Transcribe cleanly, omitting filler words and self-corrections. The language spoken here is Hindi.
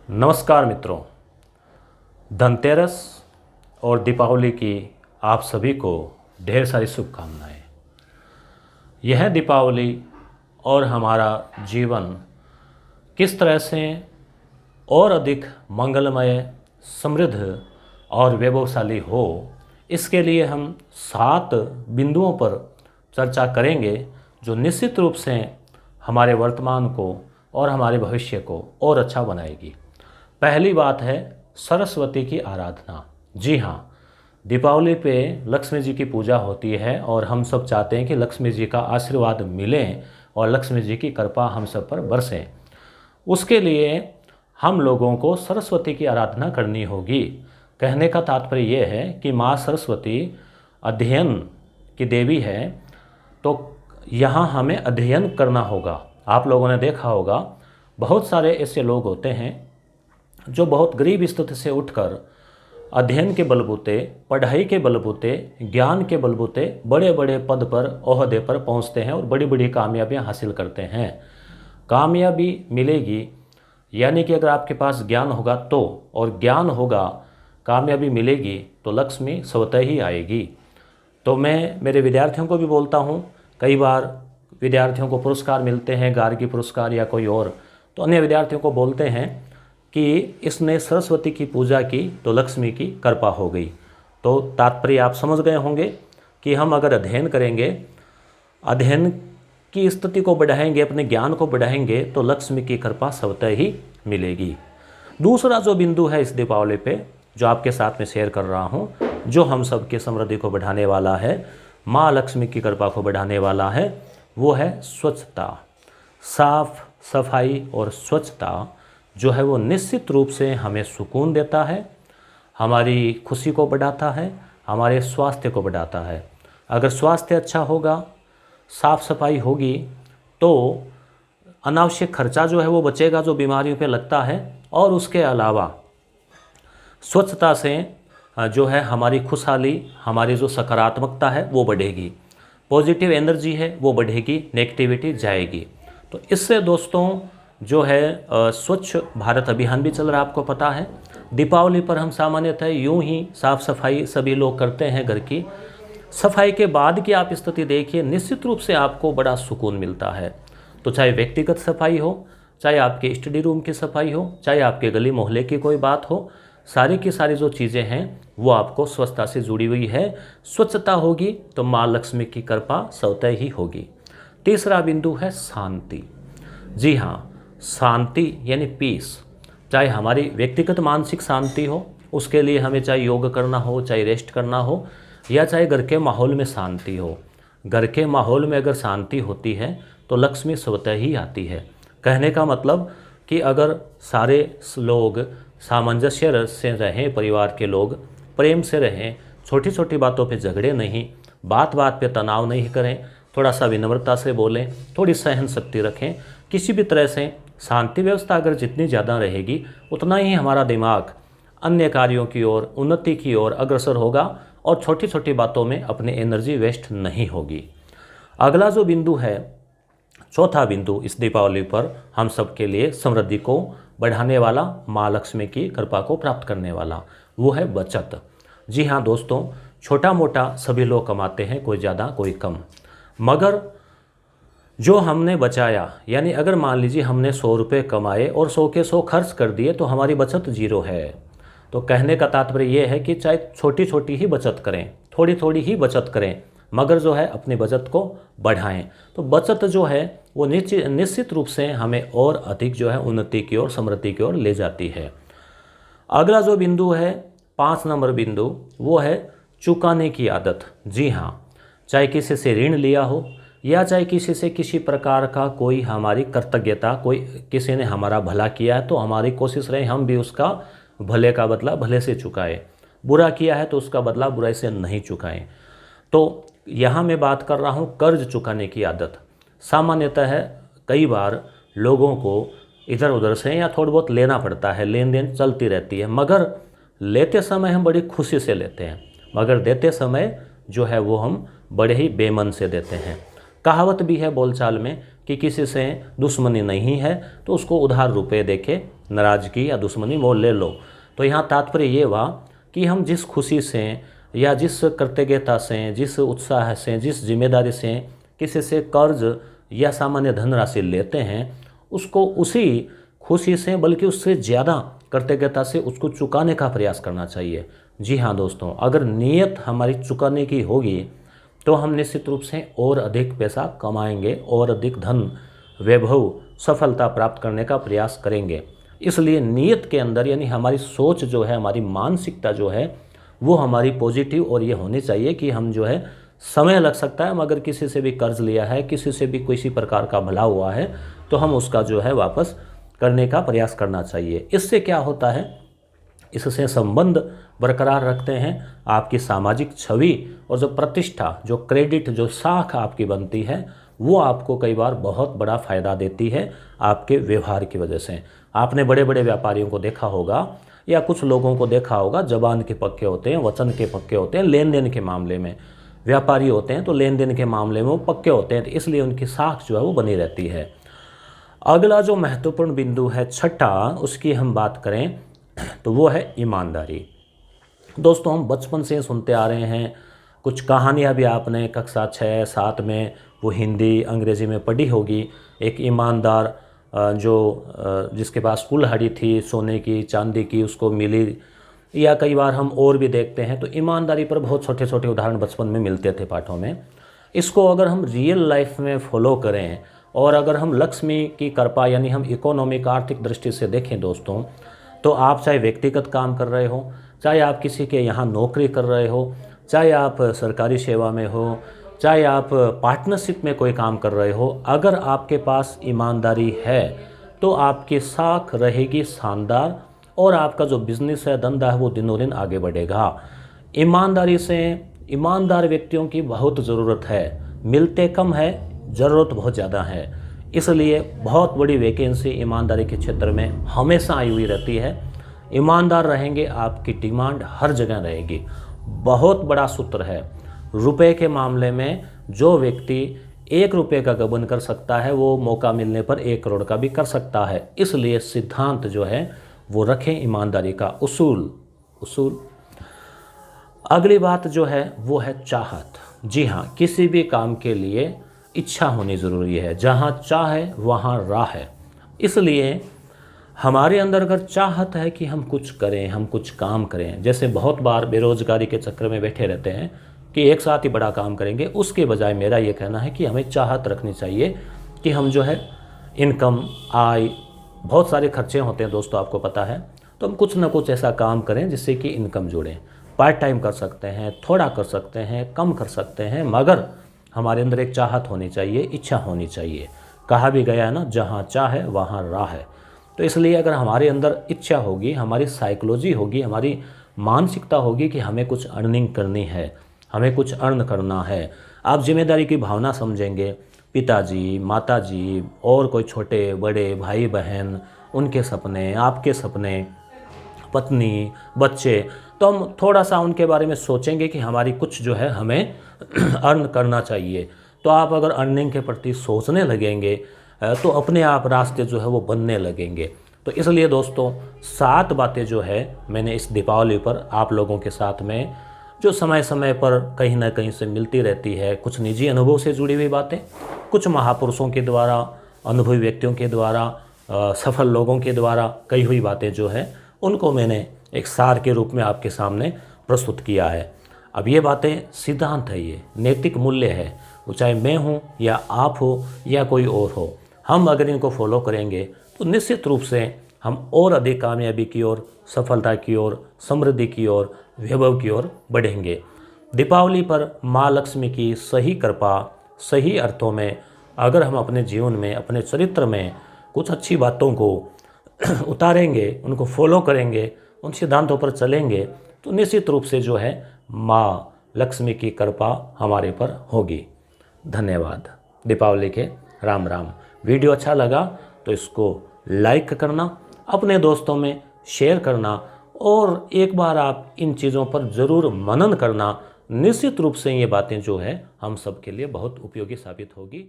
नमस्कार मित्रों, धनतेरस और दीपावली की आप सभी को ढेर सारी शुभकामनाएं। यह दीपावली और हमारा जीवन किस तरह से और अधिक मंगलमय, समृद्ध और वैभवशाली हो, इसके लिए हम 7 बिंदुओं पर चर्चा करेंगे जो निश्चित रूप से हमारे वर्तमान को और हमारे भविष्य को और अच्छा बनाएगी। पहली बात है सरस्वती की आराधना। जी हाँ, दीपावली पे लक्ष्मी जी की पूजा होती है और हम सब चाहते हैं कि लक्ष्मी जी का आशीर्वाद मिले और लक्ष्मी जी की कृपा हम सब पर बरसे। उसके लिए हम लोगों को सरस्वती की आराधना करनी होगी। कहने का तात्पर्य यह है कि माँ सरस्वती अध्ययन की देवी है, तो यहाँ हमें अध्ययन करना होगा। आप लोगों ने देखा होगा, बहुत सारे ऐसे लोग होते हैं जो बहुत गरीब स्थिति से उठकर अध्ययन के बलबूते, पढ़ाई के बलबूते, ज्ञान के बलबूते बड़े बड़े पद पर, ओहदे पर पहुंचते हैं और बड़ी बड़ी कामयाबियां हासिल करते हैं। कामयाबी मिलेगी यानी कि अगर आपके पास ज्ञान होगा तो, और ज्ञान होगा, कामयाबी मिलेगी तो लक्ष्मी स्वतः ही आएगी। तो मैं मेरे विद्यार्थियों को भी बोलता हूँ, कई बार विद्यार्थियों को पुरस्कार मिलते हैं, गार्गी पुरस्कार या कोई और, तो अन्य विद्यार्थियों को बोलते हैं कि इसने सरस्वती की पूजा की तो लक्ष्मी की कृपा हो गई। तो तात्पर्य आप समझ गए होंगे कि हम अगर अध्ययन करेंगे, अध्ययन की स्थिति को बढ़ाएंगे, अपने ज्ञान को बढ़ाएंगे तो लक्ष्मी की कृपा स्वतः ही मिलेगी। दूसरा जो बिंदु है इस दीपावली पे जो आपके साथ में शेयर कर रहा हूँ, जो हम सबके समृद्धि को बढ़ाने वाला है, माँ लक्ष्मी की कृपा को बढ़ाने वाला है, वो है स्वच्छता। साफ सफाई और स्वच्छता जो है वो निश्चित रूप से हमें सुकून देता है, हमारी खुशी को बढ़ाता है, हमारे स्वास्थ्य को बढ़ाता है। अगर स्वास्थ्य अच्छा होगा, साफ सफाई होगी, तो अनावश्यक खर्चा जो है वो बचेगा जो बीमारियों पे लगता है। और उसके अलावा स्वच्छता से जो है हमारी खुशहाली, हमारी जो सकारात्मकता है वो बढ़ेगी, पॉजिटिव एनर्जी है वो बढ़ेगी, नेगेटिविटी जाएगी। तो इससे दोस्तों जो है स्वच्छ भारत अभियान भी चल रहा है, आपको पता है। दीपावली पर हम सामान्यतः यूं ही साफ़ सफाई सभी लोग करते हैं। घर की सफाई के बाद की आप स्थिति देखिए, निश्चित रूप से आपको बड़ा सुकून मिलता है। तो चाहे व्यक्तिगत सफाई हो, चाहे आपके स्टडी रूम की सफाई हो, चाहे आपके गली मोहल्ले की कोई बात हो, सारी की सारी जो चीज़ें हैं वो आपको स्वच्छता से जुड़ी हुई है। स्वच्छता होगी तो माँ लक्ष्मी की कृपा स्वतः ही होगी। तीसरा बिंदु है शांति। जी हाँ, शांति यानी पीस। चाहे हमारी व्यक्तिगत मानसिक शांति हो, उसके लिए हमें चाहे योग करना हो, चाहे रेस्ट करना हो, या चाहे घर के माहौल में शांति हो। घर के माहौल में अगर शांति होती है तो लक्ष्मी स्वतः ही आती है। कहने का मतलब कि अगर सारे लोग सामंजस्य से रहें, परिवार के लोग प्रेम से रहें, छोटी छोटी बातों पे झगड़े नहीं, बात बात पे तनाव नहीं करें, थोड़ा सा विनम्रता से बोलें, थोड़ी सहन शक्ति रखें, किसी भी तरह से शांति व्यवस्था अगर जितनी ज़्यादा रहेगी उतना ही हमारा दिमाग अन्य कार्यों की ओर, उन्नति की ओर अग्रसर होगा और छोटी छोटी बातों में अपनी एनर्जी वेस्ट नहीं होगी। अगला जो बिंदु है, चौथा बिंदु इस दीपावली पर हम सब के लिए समृद्धि को बढ़ाने वाला, माँ लक्ष्मी की कृपा को प्राप्त करने वाला, वो है बचत। जी हाँ दोस्तों, छोटा मोटा सभी लोग कमाते हैं, कोई ज़्यादा कोई कम, मगर जो हमने बचाया, यानी अगर मान लीजिए हमने 100 रुपये कमाए और 100 के 100 खर्च कर दिए तो हमारी बचत 0 है। तो कहने का तात्पर्य ये है कि चाहे छोटी छोटी ही बचत करें, थोड़ी थोड़ी ही बचत करें, मगर जो है अपनी बचत को बढ़ाएं। तो बचत जो है वो निश्चित रूप से हमें और अधिक जो है उन्नति की ओर, समृद्धि की ओर ले जाती है। अगला जो बिंदु है, 5 नंबर बिंदु, वो है चुकाने की आदत। जी हाँ, चाहे किसी से ऋण लिया हो या चाहे किसी से किसी प्रकार का कोई हमारी कृतज्ञता, कोई किसी ने हमारा भला किया है तो हमारी कोशिश रहे हम भी उसका भले का बदला भले से चुकाएं, बुरा किया है तो उसका बदला बुराई से नहीं चुकाएं। तो यहाँ मैं बात कर रहा हूँ कर्ज चुकाने की आदत। सामान्यतः कई बार लोगों को इधर उधर से या थोड़ा बहुत लेना पड़ता है, लेन देन चलती रहती है, मगर लेते समय हम बड़ी खुशी से लेते हैं, मगर देते समय जो है वो हम बड़े ही बेमन से देते हैं। कहावत भी है बोलचाल में कि किसी से दुश्मनी नहीं है तो उसको उधार रुपए देके नाराज़गी या दुश्मनी मोल ले लो। तो यहाँ तात्पर्य ये हुआ कि हम जिस खुशी से या जिस कृतज्ञता से, जिस उत्साह से, जिस जिम्मेदारी से किसी से कर्ज या सामान्य धनराशि लेते हैं, उसको उसी खुशी से बल्कि उससे ज़्यादा कृतज्ञता से उसको चुकाने का प्रयास करना चाहिए। जी हाँ दोस्तों, अगर नीयत हमारी चुकाने की होगी तो हम निश्चित रूप से और अधिक पैसा कमाएंगे और अधिक धन, वैभव, सफलता प्राप्त करने का प्रयास करेंगे। इसलिए नीयत के अंदर यानी हमारी सोच जो है, हमारी मानसिकता जो है वो हमारी पॉजिटिव और ये होनी चाहिए कि हम जो है समय लग सकता है मगर किसी से भी कर्ज लिया है, किसी से भी किसी प्रकार का भला हुआ है तो हम उसका जो है वापस करने का प्रयास करना चाहिए। इससे क्या होता है, इससे संबंध बरकरार रखते हैं, आपकी सामाजिक छवि और जो प्रतिष्ठा, जो क्रेडिट, जो साख आपकी बनती है वो आपको कई बार बहुत बड़ा फ़ायदा देती है आपके व्यवहार की वजह से। आपने बड़े बड़े व्यापारियों को देखा होगा या कुछ लोगों को देखा होगा, जबान के पक्के होते हैं, वचन के पक्के होते हैं, लेन देन के मामले में व्यापारी होते हैं तो लेन देन के मामले में वो पक्के होते हैं, तो इसलिए उनकी साख जो है वो बनी रहती है। अगला जो महत्वपूर्ण बिंदु है छठा, उसकी हम बात करें तो वो है ईमानदारी। दोस्तों हम बचपन से सुनते आ रहे हैं, कुछ कहानियाँ भी आपने कक्षा 6, 7 में वो हिंदी अंग्रेज़ी में पढ़ी होगी। एक ईमानदार जिसके पास कुल्हाड़ी थी सोने की, चांदी की, उसको मिली, या कई बार हम और भी देखते हैं। तो ईमानदारी पर बहुत छोटे छोटे उदाहरण बचपन में मिलते थे पाठों में। इसको अगर हम रियल लाइफ में फॉलो करें और अगर हम लक्ष्मी की कृपा यानी हम इकोनॉमिक, आर्थिक दृष्टि से देखें दोस्तों, तो आप चाहे व्यक्तिगत काम कर रहे हो, चाहे आप किसी के यहाँ नौकरी कर रहे हो, चाहे आप सरकारी सेवा में हो, चाहे आप पार्टनरशिप में कोई काम कर रहे हो, अगर आपके पास ईमानदारी है तो आपकी साख रहेगी शानदार और आपका जो बिजनेस है, धंधा है, वो दिनों दिन आगे बढ़ेगा। ईमानदारी से ईमानदार व्यक्तियों की बहुत ज़रूरत है, मिलते कम है, ज़रूरत बहुत ज़्यादा है। इसलिए बहुत बड़ी वैकेंसी ईमानदारी के क्षेत्र में हमेशा आई हुई रहती है। ईमानदार रहेंगे, आपकी डिमांड हर जगह रहेगी। बहुत बड़ा सूत्र है, रुपए के मामले में जो व्यक्ति 1 रुपये का गबन कर सकता है वो मौका मिलने पर 1 करोड़ का भी कर सकता है। इसलिए सिद्धांत जो है वो रखें, ईमानदारी का उसूल। अगली बात जो है वो है चाहत। जी हाँ, किसी भी काम के लिए इच्छा होनी ज़रूरी है। जहाँ चाह है वहाँ राह है। इसलिए हमारे अंदर अगर चाहत है कि हम कुछ करें, हम कुछ काम करें, जैसे बहुत बार बेरोज़गारी के चक्कर में बैठे रहते हैं कि एक साथ ही बड़ा काम करेंगे, उसके बजाय मेरा ये कहना है कि हमें चाहत रखनी चाहिए कि हम जो है इनकम, आय, बहुत सारे खर्चे होते हैं दोस्तों, आपको पता है, तो हम कुछ ना कुछ ऐसा काम करें जिससे कि इनकम जुड़े। पार्ट टाइम कर सकते हैं, थोड़ा कर सकते हैं, कम कर सकते हैं, मगर हमारे अंदर एक चाहत होनी चाहिए, इच्छा होनी चाहिए। कहा भी गया है ना, जहाँ चाह है वहाँ राह है। तो इसलिए अगर हमारे अंदर इच्छा होगी, हमारी साइकोलॉजी होगी, हमारी मानसिकता होगी कि हमें कुछ अर्निंग करनी है, हमें कुछ अर्न करना है, आप जिम्मेदारी की भावना समझेंगे, पिताजी, माताजी और कोई छोटे बड़े भाई बहन, उनके सपने, आपके सपने, पत्नी, बच्चे, तो हम थोड़ा सा उनके बारे में सोचेंगे कि हमारी कुछ जो है हमें अर्न करना चाहिए। तो आप अगर अर्निंग के प्रति सोचने लगेंगे तो अपने आप रास्ते जो है वो बनने लगेंगे। तो इसलिए दोस्तों 7 बातें जो है मैंने इस दीपावली पर आप लोगों के साथ में जो समय समय पर कहीं ना कहीं से मिलती रहती है, कुछ निजी अनुभव से जुड़ी हुई बातें, कुछ महापुरुषों के द्वारा, अनुभवी व्यक्तियों के द्वारा, सफल लोगों के द्वारा कही हुई बातें जो है उनको मैंने एक सार के रूप में आपके सामने प्रस्तुत किया है। अब ये बातें सिद्धांत है, ये नैतिक मूल्य है, वो चाहे मैं हूँ या आप हो या कोई और हो, हम अगर इनको फॉलो करेंगे तो निश्चित रूप से हम और अधिक कामयाबी की ओर, सफलता की ओर, समृद्धि की ओर, वैभव की ओर बढ़ेंगे। दीपावली पर माँ लक्ष्मी की सही कृपा, सही अर्थों में अगर हम अपने जीवन में, अपने चरित्र में कुछ अच्छी बातों को उतारेंगे, उनको फॉलो करेंगे, उन सिद्धांतों पर चलेंगे, तो निश्चित रूप से जो है माँ लक्ष्मी की कृपा हमारे पर होगी। धन्यवाद। दीपावली के राम राम। वीडियो अच्छा लगा तो इसको लाइक करना, अपने दोस्तों में शेयर करना और एक बार आप इन चीज़ों पर ज़रूर मनन करना। निश्चित रूप से ये बातें जो है हम सब के लिए बहुत उपयोगी साबित होगी।